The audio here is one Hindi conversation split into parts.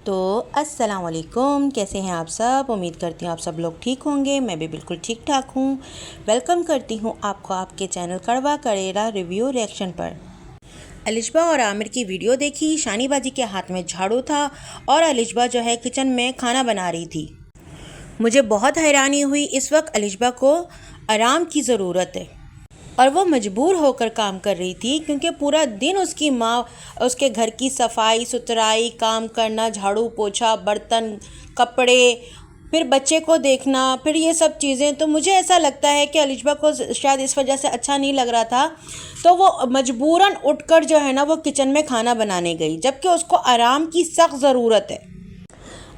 तो अस्सलाम वालेकुम, कैसे हैं आप सब। उम्मीद करती हूँ आप सब लोग ठीक होंगे। मैं भी बिल्कुल ठीक ठाक हूँ। वेलकम करती हूँ आपको आपके चैनल कड़वा करेला रिव्यू रिएक्शन पर। अलिशबा और आमिर की वीडियो देखी। शानी बाजी के हाथ में झाड़ू था और अलिशबा जो है किचन में खाना बना रही थी। मुझे बहुत हैरानी हुई। इस वक्त अलिशबा को आराम की ज़रूरत है और वो मजबूर होकर काम कर रही थी, क्योंकि पूरा दिन उसकी माँ उसके घर की सफाई सुथराई काम करना, झाड़ू पोछा, बर्तन, कपड़े, फिर बच्चे को देखना, फिर ये सब चीज़ें। तो मुझे ऐसा लगता है कि अलिशबा को शायद इस वजह से अच्छा नहीं लग रहा था, तो वो मजबूरन उठकर जो है ना वो किचन में खाना बनाने गई, जबकि उसको आराम की सख्त ज़रूरत है।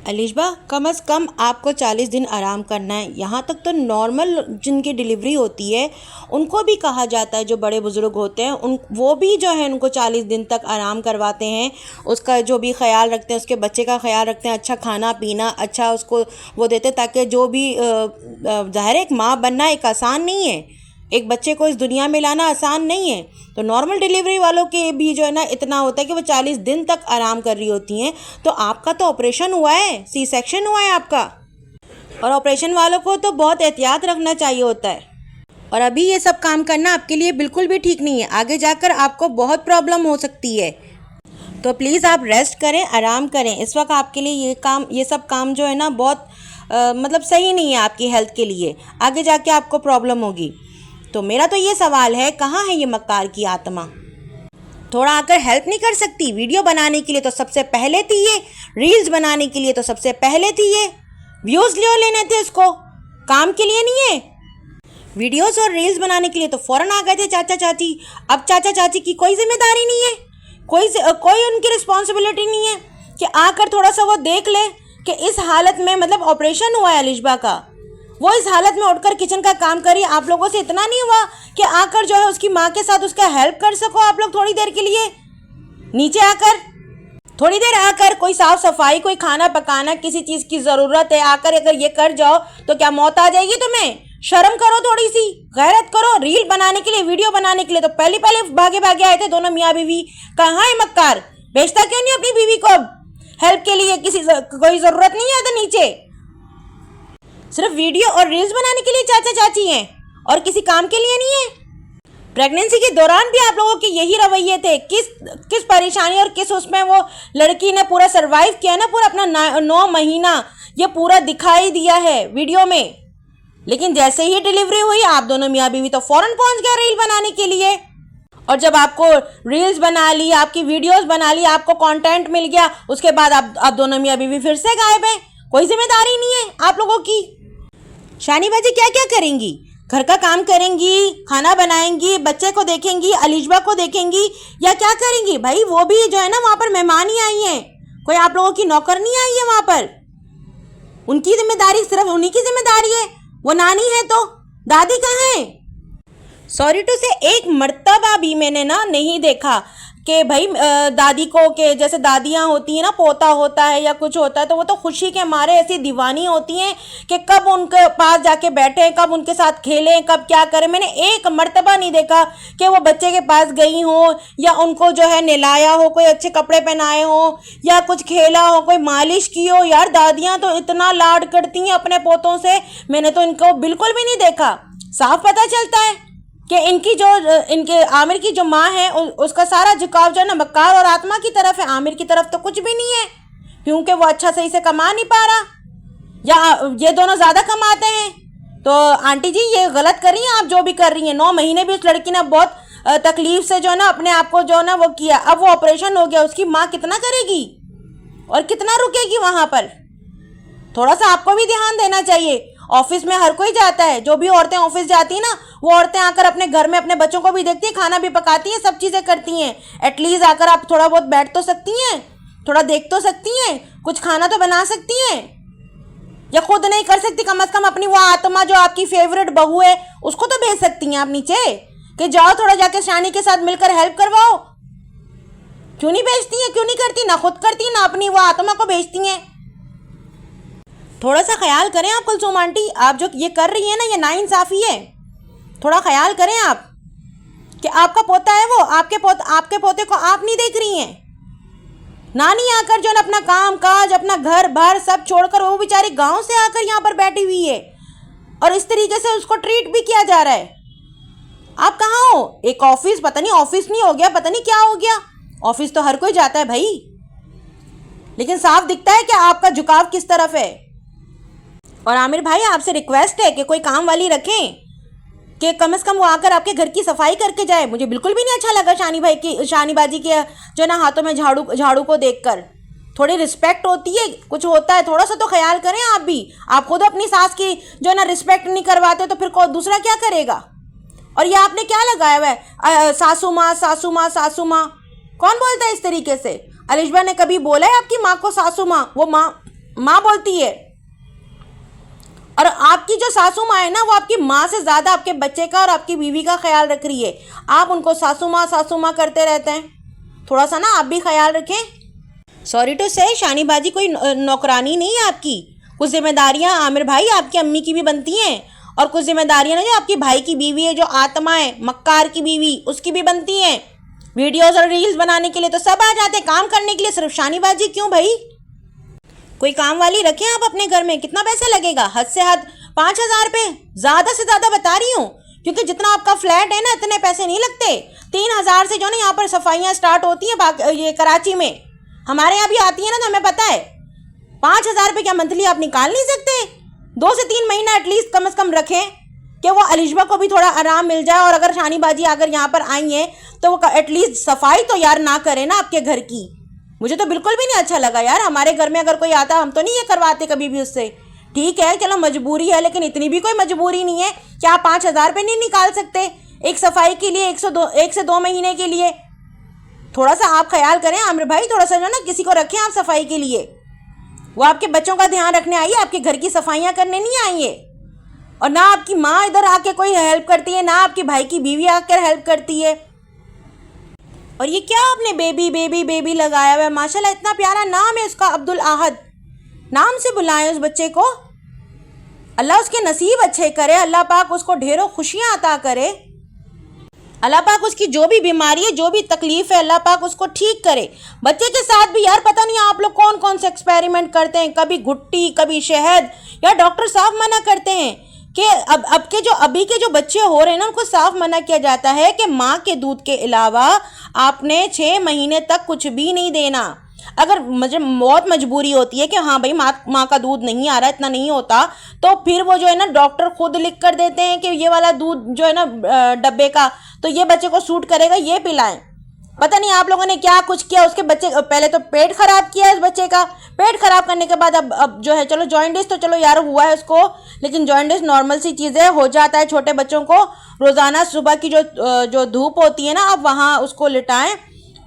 अलिशबा, कम से कम आपको 40 दिन आराम करना है। यहाँ तक तो नॉर्मल जिनकी डिलीवरी होती है उनको भी कहा जाता है, जो बड़े बुज़ुर्ग होते हैं वो भी जो है उनको 40 दिन तक आराम करवाते हैं। उसका जो भी ख्याल रखते हैं, उसके बच्चे का ख्याल रखते हैं, अच्छा खाना पीना अच्छा उसको वो देते हैं, ताकि जो भी ज़ाहिर है एक माँ बनना एक आसान नहीं है, एक बच्चे को इस दुनिया में लाना आसान नहीं है। तो नॉर्मल डिलीवरी वालों के भी जो है ना इतना होता है कि वो 40 दिन तक आराम कर रही होती हैं। तो आपका तो ऑपरेशन हुआ है, सी सेक्शन हुआ है आपका, और ऑपरेशन वालों को तो बहुत एहतियात रखना चाहिए होता है। और अभी ये सब काम करना आपके लिए बिल्कुल भी ठीक नहीं है, आगे जाकर आपको बहुत प्रॉब्लम हो सकती है। तो प्लीज़ आप रेस्ट करें, आराम करें। इस वक्त आपके लिए ये सब काम जो है ना बहुत मतलब सही नहीं है आपकी हेल्थ के लिए, आगे जाके आपको प्रॉब्लम होगी। तो मेरा तो ये सवाल है, कहाँ है ये मक्कार की आत्मा? थोड़ा आकर हेल्प नहीं कर सकती? वीडियो बनाने के लिए तो सबसे पहले थी ये, रील्स बनाने के लिए तो सबसे पहले थी ये, व्यूज़ लेने थे इसको, काम के लिए नहीं है। वीडियोस और रील्स बनाने के लिए तो फ़ौरन आ गए थे चाचा चाची। अब चाचा चाची की कोई जिम्मेदारी नहीं है, कोई उनकी रिस्पॉन्सिबिलिटी नहीं है कि आकर थोड़ा सा वो देख ले कि इस हालत में, मतलब ऑपरेशन हुआ है अलिशबा का, वो इस हालत में उठकर किचन का काम करी। आप लोगों से इतना नहीं हुआ कि आकर जो है उसकी माँ के साथ उसका हेल्प कर सको आप लोग थोड़ी देर के लिए? नीचे आकर थोड़ी देर आकर कोई साफ सफाई, कोई खाना पकाना, किसी चीज़ की ज़रूरत है, आकर अगर ये कर जाओ तो क्या मौत आ जाएगी तुम्हें? शर्म करो, थोड़ी सी गैरत करो। रील बनाने के लिए, वीडियो बनाने के लिए तो पहले भागे भागे आए थे दोनों मियाँ बीवी। कहाँ है मक्कार? भेजता क्यों नहीं अपनी बीवी को हेल्प के लिए? कोई ज़रूरत नहीं है तो नीचे सिर्फ वीडियो और रील्स बनाने के लिए चाचा चाची हैं और किसी काम के लिए नहीं है। प्रेगनेंसी के दौरान भी आप लोगों के यही रवैये थे। किस परेशानी और किस उसमें वो लड़की ने पूरा सरवाइव किया ना, पूरा अपना 9 महीना ये पूरा दिखाई दिया है वीडियो में। लेकिन जैसे ही डिलीवरी हुई आप दोनों मियाँ बीवी तो फ़ौरन पहुंच गया रील बनाने के लिए। और जब आपको रील्स बना ली, आपकी वीडियोस बना ली, आपको कंटेंट मिल गया, उसके बाद आप दोनों मियाँ बीवी फिर से गायब हैं। कोई जिम्मेदारी नहीं है आप लोगों की। शानी बाजी क्या क्या करेंगी? घर का काम करेंगी, खाना बनाएंगी, बच्चे को देखेंगी, अलिशबा को देखेंगी, या क्या करेंगी? भाई वो भी जो है ना वहाँ पर मेहमान ही आई हैं, कोई आप लोगों की नौकर नहीं आई है वहाँ पर। उनकी जिम्मेदारी सिर्फ उन्हीं की जिम्मेदारी है। वो नानी है तो दादी कहाँ है? सॉरी टू से एक मर्तबा भी मैंने ना नहीं देखा कि भाई दादी को, के जैसे दादियाँ होती हैं ना, पोता होता है या कुछ होता है तो वो तो खुशी के मारे ऐसी दीवानी होती हैं कि कब उनके पास जाके बैठे, कब उनके साथ खेलें, कब क्या करें। मैंने एक मर्तबा नहीं देखा कि वो बच्चे के पास गई हो या उनको जो है नहलाया हो, कोई अच्छे कपड़े पहनाए हो या कुछ खेला हो, कोई मालिश की हो। यार दादियाँ तो इतना लाड करती हैं अपने पोतों से, मैंने तो इनको बिल्कुल भी नहीं देखा। साफ पता चलता है कि इनके आमिर की जो माँ है उसका सारा झुकाव जो है ना मक्कार और आत्मा की तरफ है, आमिर की तरफ तो कुछ भी नहीं है, क्योंकि वो अच्छा सही से कमा नहीं पा रहा या ये दोनों ज़्यादा कमाते हैं। तो आंटी जी ये गलत कर रही हैं आप जो भी कर रही हैं। 9 महीने भी उस लड़की ने बहुत तकलीफ से जो है ना अपने आप को जो है ना वो किया। अब वो ऑपरेशन हो गया, उसकी माँ कितना करेगी और कितना रुकेगी वहाँ पर? थोड़ा सा आपको भी ध्यान देना चाहिए। ऑफिस में हर कोई जाता है, जो भी औरतें ऑफिस जाती हैं ना वो औरतें आकर अपने घर में अपने बच्चों को भी देखती हैं, खाना भी पकाती हैं, सब चीज़ें करती हैं। एटलीस्ट आकर आप थोड़ा बहुत बैठ तो सकती हैं, थोड़ा देख तो सकती हैं, कुछ खाना तो बना सकती हैं। या खुद नहीं कर सकती, कम से कम अपनी वो आत्मा जो आपकी फेवरेट बहू है उसको तो भेज सकती हैं आप नीचे कि जाओ थोड़ा जाके शानी के साथ मिलकर हेल्प करवाओ। क्यों नहीं भेजती हैं? क्यों नहीं करती? ना खुद करती ना अपनी वो आत्मा को भेजती हैं। थोड़ा सा ख्याल करें आप कुलसूम आंटी, आप जो ये कर रही हैं ना ये नाइंसाफ़ी है। थोड़ा ख्याल करें आप कि आपका पोता है वो, आपके पोते को आप नहीं देख रही हैं। नानी आकर जो है अपना काम काज अपना घर बार सब छोड़कर वो बेचारी गांव से आकर यहाँ पर बैठी हुई है और इस तरीके से उसको ट्रीट भी किया जा रहा है। आप कहाँ हो? एक ऑफिस, पता नहीं ऑफिस नहीं हो गया, पता नहीं क्या हो गया। ऑफिस तो हर कोई जाता है भाई, लेकिन साफ दिखता है कि आपका झुकाव किस तरफ है। और आमिर भाई आपसे रिक्वेस्ट है कि कोई काम वाली रखें कि कम से कम वो आकर आपके घर की सफाई करके जाए। मुझे बिल्कुल भी नहीं अच्छा लगा शानी बाजी के जो ना हाथों में झाड़ू को देखकर। थोड़ी रिस्पेक्ट होती है, कुछ होता है, थोड़ा सा तो ख्याल करें आप भी। आप खुद अपनी सास की जो ना रिस्पेक्ट नहीं करवाते तो फिर दूसरा क्या करेगा? और ये आपने क्या लगाया हुआ है, सासू माँ सासू माँ सासू माँ? कौन बोलता है इस तरीके से? अलिशबा ने कभी बोला है आपकी माँ को सासू माँ? वो माँ बोलती है। और आपकी जो सासू माँ है ना, वो आपकी माँ से ज़्यादा आपके बच्चे का और आपकी बीवी का ख्याल रख रही है। आप उनको सासू माँ करते रहते हैं। थोड़ा सा ना आप भी ख्याल रखें। सॉरी टू से, शानी बाजी कोई नौकरानी नहीं है आपकी। कुछ जिम्मेदारियाँ आमिर भाई आपकी अम्मी की भी बनती हैं, और कुछ जिम्मेदारियाँ ना जो आपकी भाई की बीवी है, जो आत्मा है मक्कार की बीवी, उसकी भी बनती हैं। वीडियोज़ और रील्स बनाने के लिए तो सब आ जाते हैं, काम करने के लिए सिर्फ शानी बाजी क्यों भाई? कोई काम वाली रखें आप अपने घर में। कितना पैसा लगेगा? हद से हद 5,000 रुपये, ज़्यादा से ज़्यादा बता रही हूँ, क्योंकि जितना आपका फ्लैट है ना इतने पैसे नहीं लगते। 3,000 से जो ना यहाँ पर सफाइयाँ स्टार्ट होती हैं ये कराची में, हमारे यहाँ भी आती है ना, तो हमें पता है। 5,000 रुपये क्या मंथली आप निकाल नहीं सकते? 2 से 3 महीना एटलीस्ट कम से कम रखें कि वो अलिशबा को भी थोड़ा आराम मिल जाए। और अगर शानी बाजी अगर यहाँ पर आई हैं तो वो एटलीस्ट सफाई तो यार ना करे ना आपके घर की। मुझे तो बिल्कुल भी नहीं अच्छा लगा यार। हमारे घर में अगर कोई आता हम तो नहीं ये करवाते कभी भी उससे। ठीक है चलो मजबूरी है, लेकिन इतनी भी कोई मजबूरी नहीं है कि आप 5,000 रुपये नहीं निकाल सकते एक सफाई के लिए, 1 से 2 महीने के लिए। थोड़ा सा आप ख्याल करें आमिर भाई, थोड़ा सा जो ना किसी को रखें आप सफाई के लिए। वो आपके बच्चों का ध्यान रखने आई है, आपके घर की सफाइयाँ करने नहीं आई है। और ना आपकी माँ इधर आके कोई हेल्प करती है, ना आपकी भाई की बीवी आकर हेल्प करती है। और ये क्या आपने बेबी बेबी बेबी लगाया हुआ है? माशाल्लाह इतना प्यारा नाम है उसका, अब्दुल अहद। नाम से बुलाएं उस बच्चे को। अल्लाह उसके नसीब अच्छे करे, अल्लाह पाक उसको ढेरों खुशियाँ अता करे। अल्लाह पाक उसकी जो भी बीमारी है, जो भी तकलीफ़ है, अल्लाह पाक उसको ठीक करे। बच्चे के साथ भी यार पता नहीं आप लोग कौन कौन से एक्सपेरिमेंट करते हैं, कभी घुट्टी कभी शहद। यार डॉक्टर साफ मना करते हैं कि अभी के जो बच्चे हो रहे हैं ना, उनको साफ मना किया जाता है कि माँ के दूध के अलावा आपने 6 महीने तक कुछ भी नहीं देना। अगर मुझे बहुत मजबूरी होती है कि हाँ भाई माँ का दूध नहीं आ रहा, इतना नहीं होता, तो फिर वो जो है ना डॉक्टर खुद लिख कर देते हैं कि ये वाला दूध जो है ना डब्बे का, तो ये बच्चे को सूट करेगा, ये पिलाएं। पता नहीं आप लोगों ने क्या कुछ किया उसके बच्चे। पहले तो पेट खराब किया इस बच्चे का, पेट खराब करने के बाद अब जो है चलो जॉइंटिस तो चलो यार हुआ है उसको, लेकिन जॉइंटिस नॉर्मल सी चीज़ है, हो जाता है छोटे बच्चों को। रोज़ाना सुबह की जो धूप होती है ना, आप वहाँ उसको लिटाएं,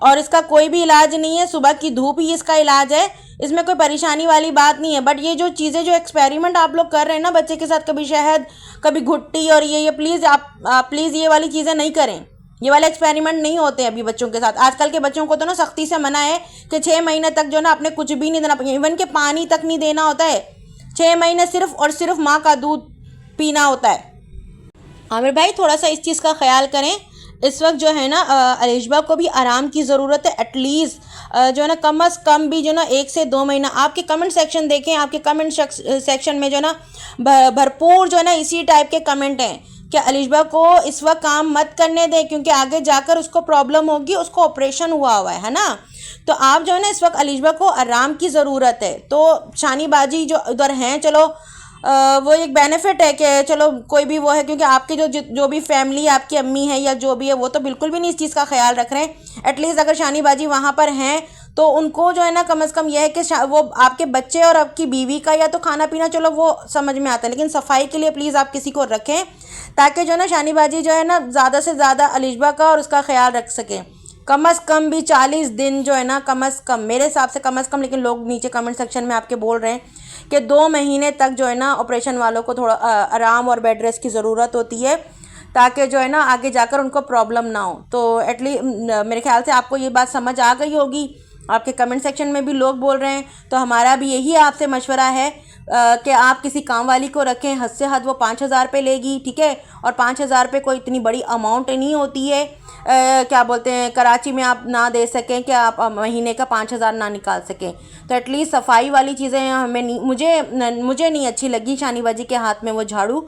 और इसका कोई भी इलाज नहीं है, सुबह की धूप ही इसका इलाज है। इसमें कोई परेशानी वाली बात नहीं है। बट ये जो चीज़ें जो एक्सपेरिमेंट आप लोग कर रहे हैं ना बच्चे के साथ, कभी शहद कभी घुट्टी और ये प्लीज़ आप प्लीज़ ये वाली चीज़ें नहीं करें। ये वाले एक्सपेरिमेंट नहीं होते अभी बच्चों के साथ। आजकल के बच्चों को तो ना सख्ती से मना है कि 6 महीने तक जो ना आपने कुछ भी नहीं देना, इवन के पानी तक नहीं देना होता है। 6 महीने सिर्फ और सिर्फ माँ का दूध पीना होता है। आमिर भाई थोड़ा सा इस चीज़ का ख्याल करें। इस वक्त जो है ना अलिशबा को भी आराम की ज़रूरत है। एटलीस्ट जो है ना कम अज़ कम भी जो ना 1 से 2 महीना। आपके कमेंट सेक्शन देखें, आपके कमेंट सेक्शन में जो ना भरपूर जो है ना इसी टाइप के कमेंट हैं कि अलिशबा को इस वक्त काम मत करने दें, क्योंकि आगे जाकर उसको प्रॉब्लम होगी, उसको ऑपरेशन हुआ है ना। तो आप जो है ना इस वक्त अलिशबा को आराम की ज़रूरत है। तो शानी बाजी जो उधर हैं, चलो वो एक बेनिफिट है कि चलो कोई भी वो है, क्योंकि आपके जो भी फैमिली आपकी अम्मी है या जो भी है, वो तो बिल्कुल भी नहीं इस चीज़ का ख्याल रख रहे हैं। एटलीस्ट अगर शानी बाजी वहाँ पर हैं तो उनको जो है ना कम से कम यह है कि वो आपके बच्चे और आपकी बीवी का या तो खाना पीना चलो वो समझ में आता है, लेकिन सफाई के लिए प्लीज़ आप किसी को रखें, ताकि जो है ना शानी बाजी जो है ना ज़्यादा से ज़्यादा अलिशबा का और उसका ख्याल रख सकें। कम अज़ कम भी 40 दिन जो है ना, कम अज़ कम मेरे हिसाब से कम अज़ कम, लेकिन लोग नीचे कमेंट सेक्शन में आपके बोल रहे हैं कि 2 महीने तक जो है ना ऑपरेशन वालों को थोड़ा आराम और बेड रेस्ट की ज़रूरत होती है, ताकि जो है ना आगे जाकर उनको प्रॉब्लम ना हो। तो एटलीस्ट मेरे ख्याल से आपको ये बात समझ आ गई होगी। आपके कमेंट सेक्शन में भी लोग बोल रहे हैं, तो हमारा भी यही आपसे मशवरा है, कि आप किसी काम वाली को रखें, हद से हद वो 5,000 रुपये लेगी, ठीक है। और 5,000 रुपये कोई इतनी बड़ी अमाउंट नहीं होती है, क्या बोलते हैं, कराची में आप ना दे सकें कि आप महीने का 5,000 ना निकाल सकें। तो एटलीस्ट सफाई वाली चीज़ें हमें नहीं, मुझे नहीं अच्छी लगी शानी बाजी के हाथ में वो झाड़ू।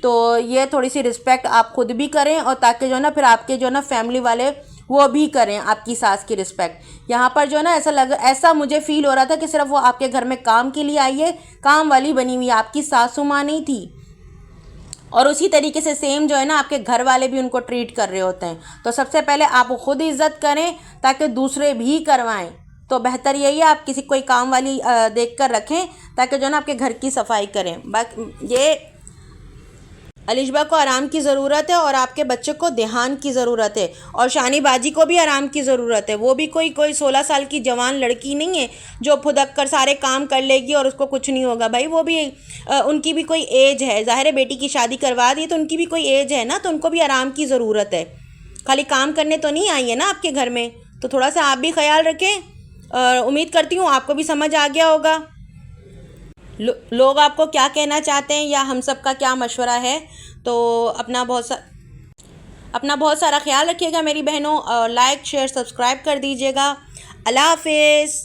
तो ये थोड़ी सी रिस्पेक्ट आप खुद भी करें, और ताकि जो है ना फिर आपके जो है ना फैमिली वाले वो भी करें आपकी सास की रिस्पेक्ट। यहाँ पर जो है ना ऐसा मुझे फ़ील हो रहा था कि सिर्फ वो आपके घर में काम के लिए आई है, काम वाली बनी हुई, आपकी सासू माँ नहीं थी। और उसी तरीके से सेम जो है ना आपके घर वाले भी उनको ट्रीट कर रहे होते हैं। तो सबसे पहले आप खुद इज़्ज़त करें ताकि दूसरे भी करवाएं। तो बेहतर यही है आप किसी कोई काम वाली देख कर रखें ताकि जो है ना आपके घर की सफाई करें। बाकी ये अलिशबा को आराम की ज़रूरत है और आपके बच्चे को ध्यान की ज़रूरत है, और शानी बाजी को भी आराम की ज़रूरत है। वो भी कोई 16 साल की जवान लड़की नहीं है जो फुदक कर सारे काम कर लेगी और उसको कुछ नहीं होगा। भाई वो भी उनकी भी कोई एज है, ज़ाहिर है बेटी की शादी करवा दी तो उनकी भी कोई एज है ना, तो उनको भी आराम की ज़रूरत है। खाली काम करने तो नहीं आई है ना आपके घर में, तो थोड़ा सा आप भी ख्याल रखें। उम्मीद करती हूँ आपको भी समझ आ गया होगा लोग आपको क्या कहना चाहते हैं या हम सब का क्या मशवरा है। तो अपना बहुत सारा ख्याल रखिएगा मेरी बहनों, और लाइक शेयर सब्सक्राइब कर दीजिएगा। अल्लाह हाफिज़।